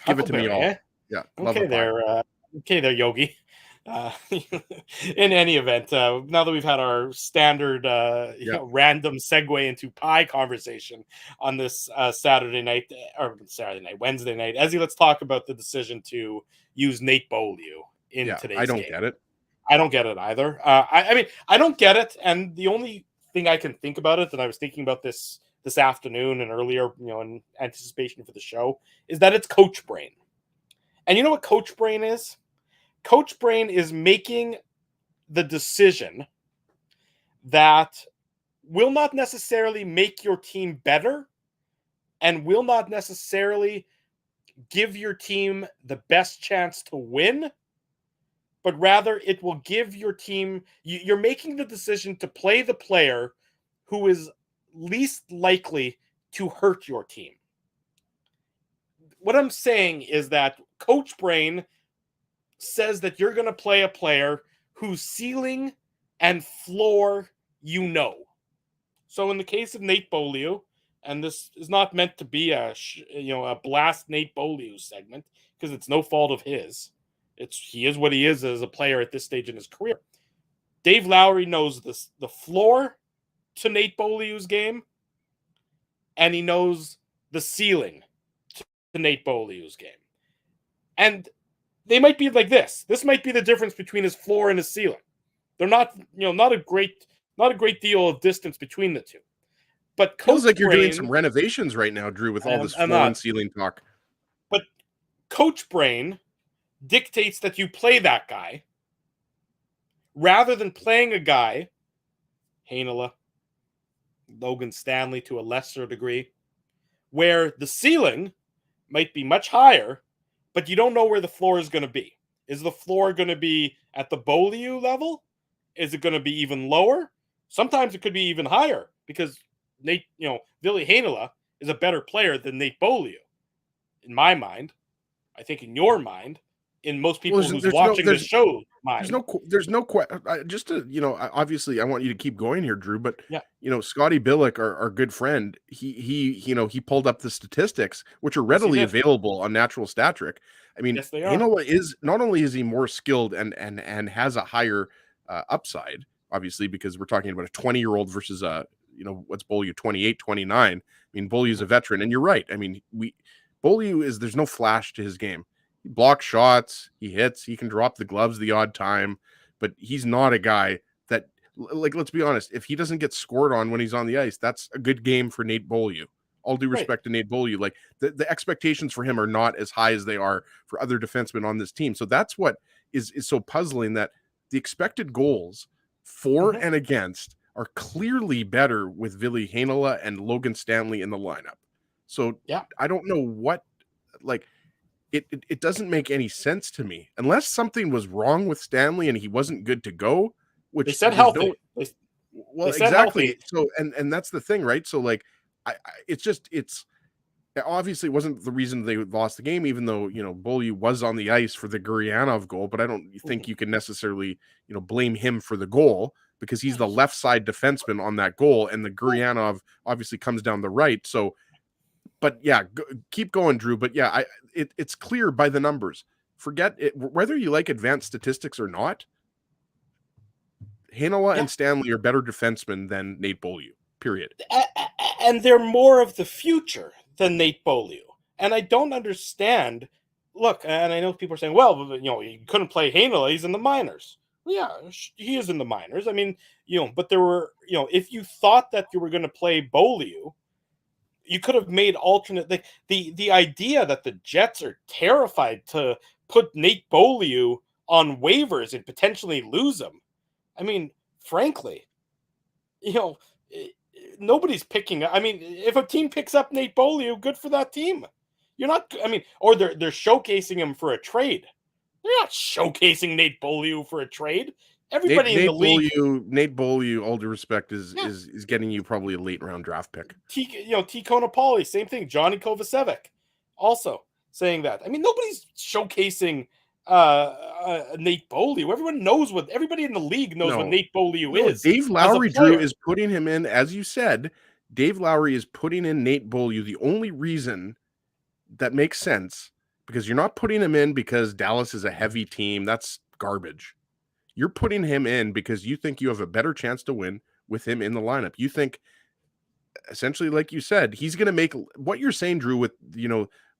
Give it to me all. Eh? Yeah. Okay, there, Yogi. In any event, now that we've had our standard random segue into pie conversation on this Wednesday night, Ezzy, let's talk about the decision to use Nate Beaulieu in today's game. I don't get it. I don't get it either. I mean, I don't get it, and the only thing I can think about it, and I was thinking about this afternoon and earlier, in anticipation for the show, is that it's coach brain. And you know what coach brain is? Coach brain is making the decision that will not necessarily make your team better and will not necessarily give your team the best chance to win, but rather it will give your team, you're making the decision to play the player who is least likely to hurt your team. What I'm saying is that coach brain says that you're going to play a player whose ceiling and floor So in the case of Nate Beaulieu, and this is not meant to be a blast Nate Beaulieu segment, because it's no fault of his. He is what he is as a player at this stage in his career. Dave Lowry knows the floor to Nate Beaulieu's game, and he knows the ceiling to Nate Beaulieu's game. And they might be like this. This might be the difference between his floor and his ceiling. They're not a great deal of distance between the two. But feels like you're doing some renovations right now, Drew, with all this floor and ceiling talk. But coach brain dictates that you play that guy rather than playing a guy, Heinola, Logan Stanley to a lesser degree, where the ceiling might be much higher, but you don't know where the floor is going to be. Is the floor going to be at the Beaulieu level? Is it going to be even lower? Sometimes it could be even higher, because Ville Heinola is a better player than Nate Beaulieu. In my mind, I think in your mind, in most people who's watching the show mind. There's no question. Just to, obviously I want you to keep going here, Drew, but Scotty Billick, our good friend, he pulled up the statistics, which are readily available on Natural Stat Trick. I mean, yes, they are. Heinola is not only is he more skilled and has a higher upside, obviously, because we're talking about a 20-year-old versus what's Beaulieu, 28, 29. I mean, Beaulieu's a veteran, and you're right. I mean, Beaulieu there's no flash to his game. He blocks shots, he hits, he can drop the gloves the odd time, but he's not a guy that, like, let's be honest, if he doesn't get scored on when he's on the ice, that's a good game for Nate Beaulieu. All due respect to Nate Beaulieu, like the expectations for him are not as high as they are for other defensemen on this team. So that's what is so puzzling, that the expected goals for and against are clearly better with Ville Heinola and Logan Stanley in the lineup. So I don't know what, like, it doesn't make any sense to me, unless something was wrong with Stanley and he wasn't good to go. Which they said healthy. Well, They said exactly. healthy. So, and that's the thing, right? So, like, it's obviously it wasn't the reason they lost the game, even though Beaulieu was on the ice for the Gurianov goal. But I don't think you can necessarily blame him for the goal because he's the left side defenseman on that goal, and the Gurianov obviously comes down the right. So, but yeah, keep going, Drew. But yeah, it's clear by the numbers. Forget it, whether you like advanced statistics or not. Heinola and Stanley are better defensemen than Nate Beaulieu, period. And they're more of the future than Nate Beaulieu. And I don't understand. Look, and I know people are saying, well, you couldn't play Heinola. He's in the minors. Well, yeah, he is in the minors. I mean, but there were, if you thought that you were going to play Beaulieu, you could have made alternate. The idea that the Jets are terrified to put Nate Beaulieu on waivers and potentially lose him. I mean, frankly, nobody's picking. I mean, if a team picks up Nate Beaulieu, good for that team. You're not. I mean, or they're showcasing him for a trade. They're not showcasing Nate Beaulieu for a trade. Everybody in the league. Nate Beaulieu, all due respect, is getting you probably a late round draft pick. T Konopoli, same thing. Johnny Kovacevic, also saying that. I mean, nobody's showcasing Nate Beaulieu. Everybody in the league knows what Nate Beaulieu is. Dave Lowry, Drew, is putting him in, as you said. Dave Lowry is putting in Nate Beaulieu. The only reason that makes sense, because you're not putting him in because Dallas is a heavy team. That's garbage. You're putting him in because you think you have a better chance to win with him in the lineup. You think, essentially, like you said, he's going to make what you're saying, Drew, with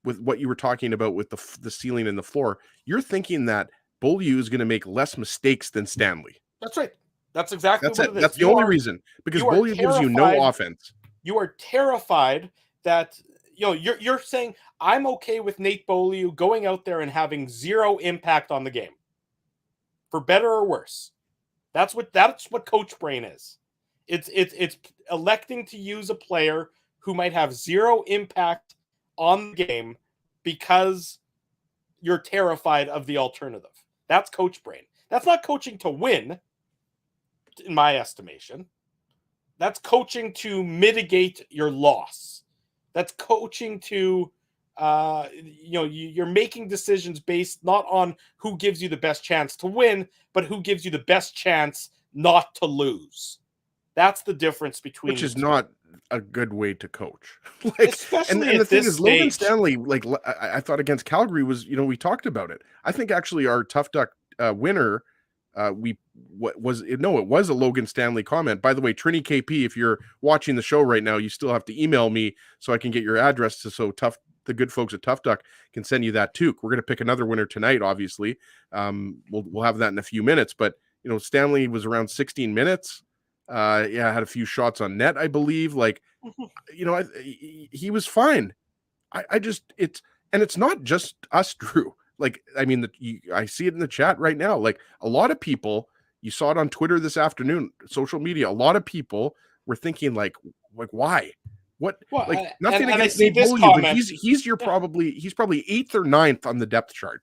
what you were talking about with the ceiling and the floor. You're thinking that Beaulieu is going to make less mistakes than Stanley. That's right. That's exactly what it is. That's the only reason, because Beaulieu gives you no offense. You are terrified that you're saying, I'm okay with Nate Beaulieu going out there and having zero impact on the game, for better or worse. That's what coach brain is. It's electing to use a player who might have zero impact on the game because you're terrified of the alternative. That's coach brain. That's not coaching to win, in my estimation. That's coaching to mitigate your loss. That's coaching to, you're making decisions based not on who gives you the best chance to win, but who gives you the best chance not to lose. That's the difference between, which is not a good way to coach. And the thing is, Logan Stanley, I thought against Calgary was, we talked about it. I think actually our Tough Duck winner, it was a Logan Stanley comment. By the way, Trini KP, if you're watching the show right now, you still have to email me so I can get your address the good folks at Tough Duck can send you that too. We're going to pick another winner tonight, obviously. We'll have that in a few minutes, but Stanley was around 16 minutes. Had a few shots on net, I believe. He was fine. It's not just us, Drew. I see it in the chat right now. Like, a lot of people, you saw it on Twitter this afternoon, social media. A lot of people were thinking, why? What? Nothing against Nate Beaulieu, but he's probably 8th or 9th on the depth chart.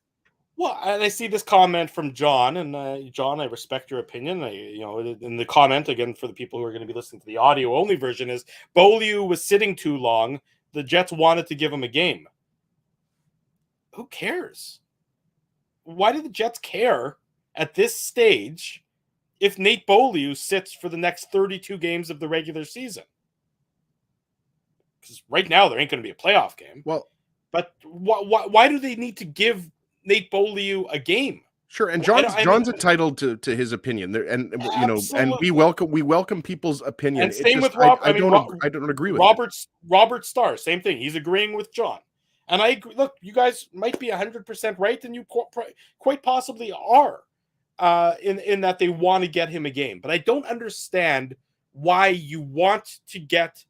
Well, and I see this comment from John, and John, I respect your opinion. In the comment, again, for the people who are going to be listening to the audio-only version, is Beaulieu was sitting too long. The Jets wanted to give him a game. Who cares? Why do the Jets care at this stage if Nate Beaulieu sits for the next 32 games of the regular season? Because right now there ain't going to be a playoff game. Well, but why do they need to give Nate Beaulieu a game? Sure, and John's entitled to his opinion there, and and we welcome people's opinion. And same with Rob. I don't agree with Robert Starr. Same thing. He's agreeing with John. And I agree. Look, you guys might be 100% right, and you quite possibly are in that they want to get him a game. But I don't understand why you want to get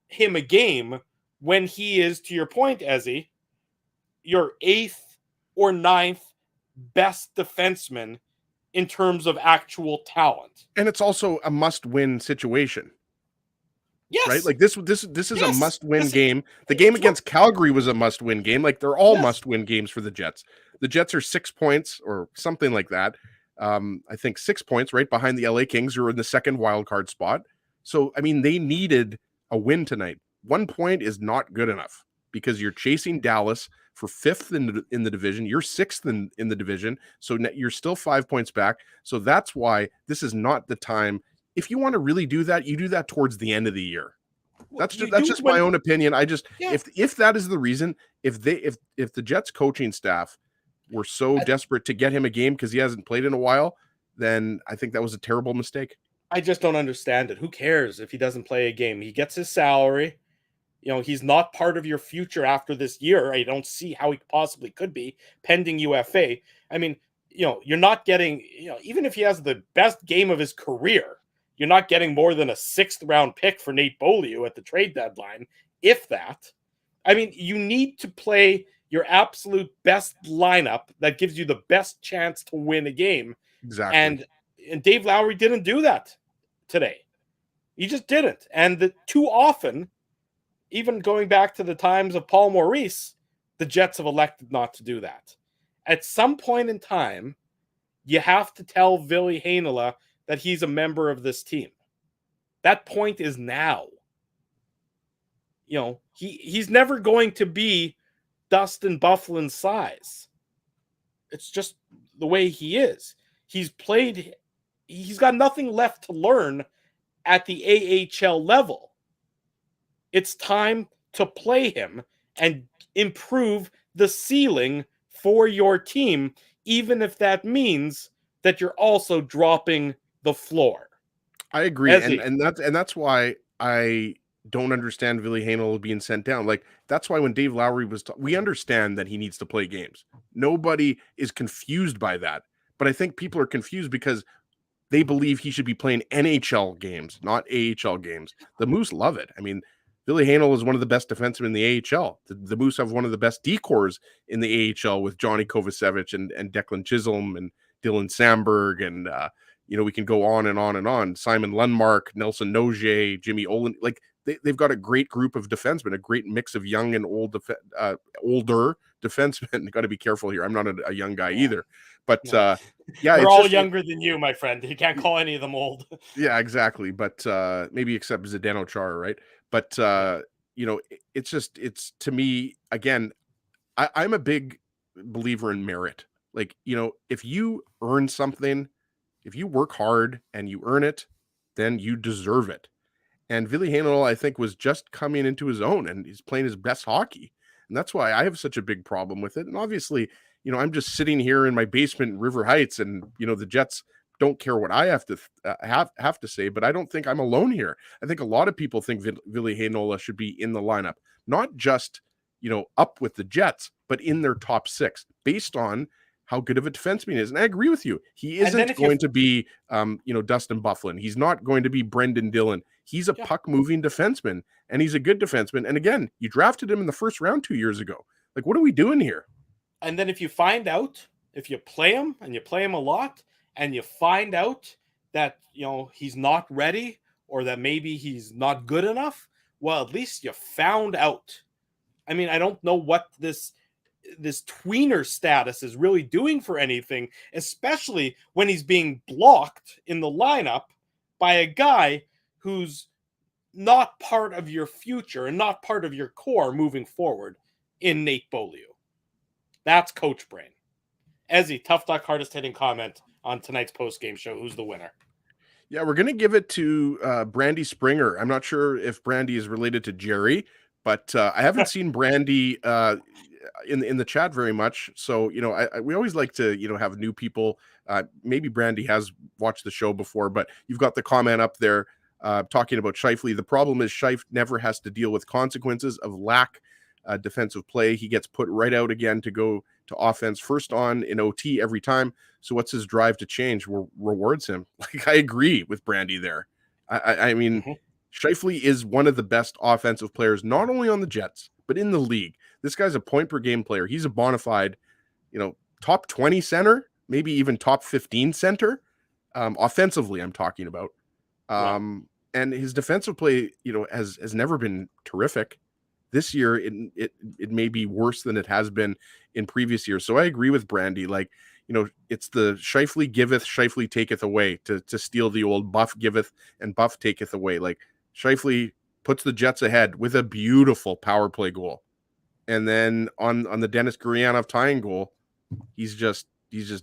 him a game when he is, to your point, Ezzy, your 8th or 9th best defenseman in terms of actual talent. And it's also a must-win situation. Yes. Right? Like this is a must-win game. The game against Calgary was a must-win game. Like, they're all must-win games for the Jets. The Jets are 6 points or something like that I think 6 points right behind the LA Kings, who are in the second wild card spot. So, I mean, they needed a win tonight. 1 point is not good enough because you're chasing Dallas for fifth in the division. You're sixth in the division. So you're still 5 points back. So that's why this is not the time. If you want to really do that, you do that towards the end of the year. That's just my own opinion. If that is the reason, if the Jets coaching staff were so desperate to get him a game because he hasn't played in a while, then I think that was a terrible mistake. I just don't understand it. Who cares if he doesn't play a game? He gets his salary. He's not part of your future after this year. I don't see how he possibly could be pending UFA. I mean, you're not getting, even if he has the best game of his career, you're not getting more than a 6th round pick for Nate Beaulieu at the trade deadline, if that. I mean, you need to play your absolute best lineup that gives you the best chance to win a game. Exactly. And Dave Lowry didn't do that today. He just didn't. And too often, even going back to the times of Paul Maurice, the Jets have elected not to do that. At some point in time, you have to tell Ville Heinola that he's a member of this team. That point is now. He's never going to be Dustin Byfuglien's size. It's just the way he is. He's got nothing left to learn at the AHL level. It's time to play him and improve the ceiling for your team, even if that means that you're also dropping the floor. I agree. And that's why I don't understand Ville Heinola being sent down. Like, that's why when Dave Lowry we understand that he needs to play games. Nobody is confused by that. But I think people are confused because they believe he should be playing NHL games, not AHL games. The Moose love it. I mean, Ville Heinola is one of the best defensemen in the AHL. The Moose have one of the best decors in the AHL with Johnny Kovacevic and Declan Chisholm and Dylan Samberg. And, we can go on and on and on. Simon Lundmark, Nelson Nogier, Jimmy Olin. Like, they've got a great group of defensemen, a great mix of young and older defensemen. Got to be careful here. I'm not a young guy either. But, they're all younger than you, my friend. You can't call any of them old. Yeah, exactly. But maybe except Zdeno Chara, right? But, it's to me, again, I'm a big believer in merit. Like, if you earn something, if you work hard and you earn it, then you deserve it. And Ville Heinola, I think, was just coming into his own and he's playing his best hockey. And that's why I have such a big problem with it. And obviously, I'm just sitting here in my basement in River Heights and, the Jets don't care what I have to have to say, but I don't think I'm alone here. I think a lot of people think Ville Heinola should be in the lineup, not just, up with the Jets, but in their top 6 based on how good of a defenseman he is. And I agree with you. He isn't going to be, Dustin Byfuglien. He's not going to be Brendan Dillon. He's a puck-moving defenseman, and he's a good defenseman. And again, you drafted him in the first round 2 years ago. Like, what are we doing here? And then if you find out, if you play him, and you play him a lot, and you find out that, he's not ready or that maybe he's not good enough, well, at least you found out. I mean, I don't know what this tweener status is really doing for anything, especially when he's being blocked in the lineup by a guy who's not part of your future and not part of your core moving forward in Nate Beaulieu. That's coach brain. Ezzy, Tough Duck hardest hitting comment on tonight's post-game show. Who's the winner? Yeah, we're going to give it to Brandy Springer. I'm not sure if Brandy is related to Jerry, but I haven't seen Brandy in the chat very much. So, we always like to, have new people. Maybe Brandy has watched the show before, but you've got the comment up there talking about Scheifele. The problem is Scheif never has to deal with consequences of lack defensive play. He gets put right out again to go to offense first on in OT every time. So what's his drive to change? Rewards him. Like, I agree with Brandy there. I mean, Scheifele is one of the best offensive players, not only on the Jets, but in the league. This guy's a point per game player. He's a bona fide, top 20 center, maybe even top 15 center. Offensively, I'm talking about. And his defensive play, has never been terrific. This year, it may be worse than it has been in previous years. So I agree with Brandy. Like, it's the Scheifele giveth, Scheifele taketh away, to steal the old Buff giveth and Buff taketh away. Like, Scheifele puts the Jets ahead with a beautiful power play goal. And then on the Denis Gurianov tying goal, he's just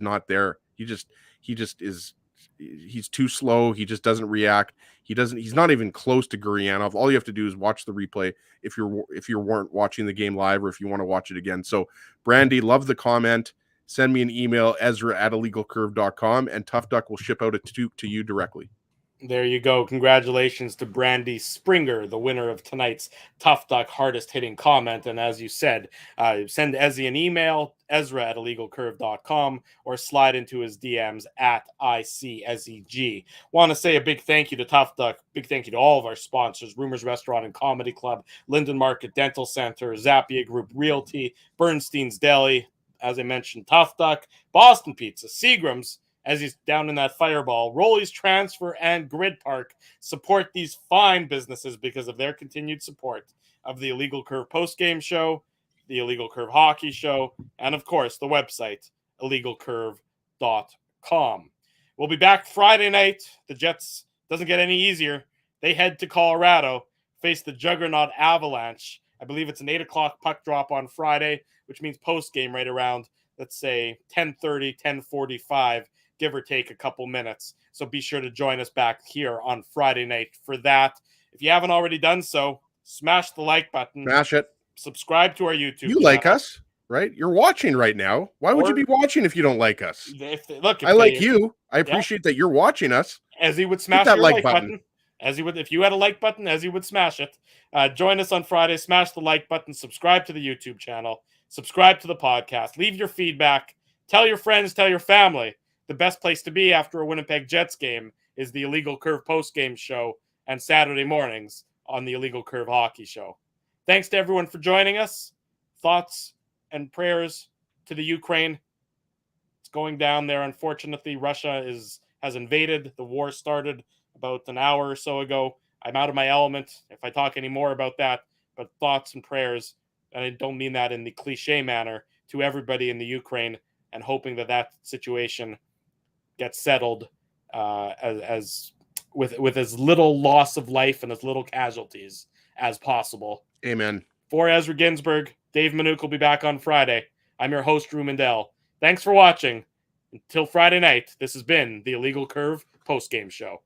not there. He's too slow. He just doesn't react. He's not even close to Gurianov. All you have to do is watch the replay if you weren't watching the game live, or if you want to watch it again. So Brandy, love the comment. Send me an email, Ezra@illegalcurve.com, and Tough Duck will ship out to you directly. There you go. Congratulations to Brandy Springer, the winner of tonight's Tough Duck hardest hitting comment. And as you said, send Ezzy an email, Ezra@illegalcurve.com, or slide into his DMs @ICEZG. Want to say a big thank you to Tough Duck. Big thank you to all of our sponsors: Rumors Restaurant and Comedy Club, Linden Market Dental Center, Zappia Group Realty, Bernstein's Deli, as I mentioned, Tough Duck, Boston Pizza, Seagram's, as he's down in that fireball, Rolly's Transfer, and Grid Park. Support these fine businesses because of their continued support of the Illegal Curve postgame show, the Illegal Curve hockey show, and of course the website illegalcurve.com. We'll be back Friday night. The Jets doesn't get any easier. They head to Colorado, face the juggernaut Avalanche. I believe it's an 8 o'clock puck drop on Friday, which means postgame right around, let's say, 10:30, 10:45, give or take a couple minutes. So be sure to join us back here on Friday night for that. If you haven't already done so, smash the like button. Smash it. Subscribe to our YouTube channel. You like us, right? You're watching right now. Why would you be watching if you don't like us? I like you. I appreciate that you're watching us. As he would smash that like button. As he would, if you had a like button, as he would smash it. Join us on Friday. Smash the like button. Subscribe to the YouTube channel. Subscribe to the podcast. Leave your feedback. Tell your friends. Tell your family. The best place to be after a Winnipeg Jets game is the Illegal Curve postgame show, and Saturday mornings on the Illegal Curve hockey show. Thanks to everyone for joining us. Thoughts and prayers to the Ukraine. It's going down there. Unfortunately, Russia has invaded. The war started about an hour or so ago. I'm out of my element if I talk any more about that, but thoughts and prayers, and I don't mean that in the cliche manner, to everybody in the Ukraine, and hoping that situation gets settled as with as little loss of life and as little casualties as possible. Amen. For Ezra Ginsburg, Dave Manook will be back on Friday. I'm your host, Drew Mandel. Thanks for watching. Until Friday night, this has been the Illegal Curve postgame show.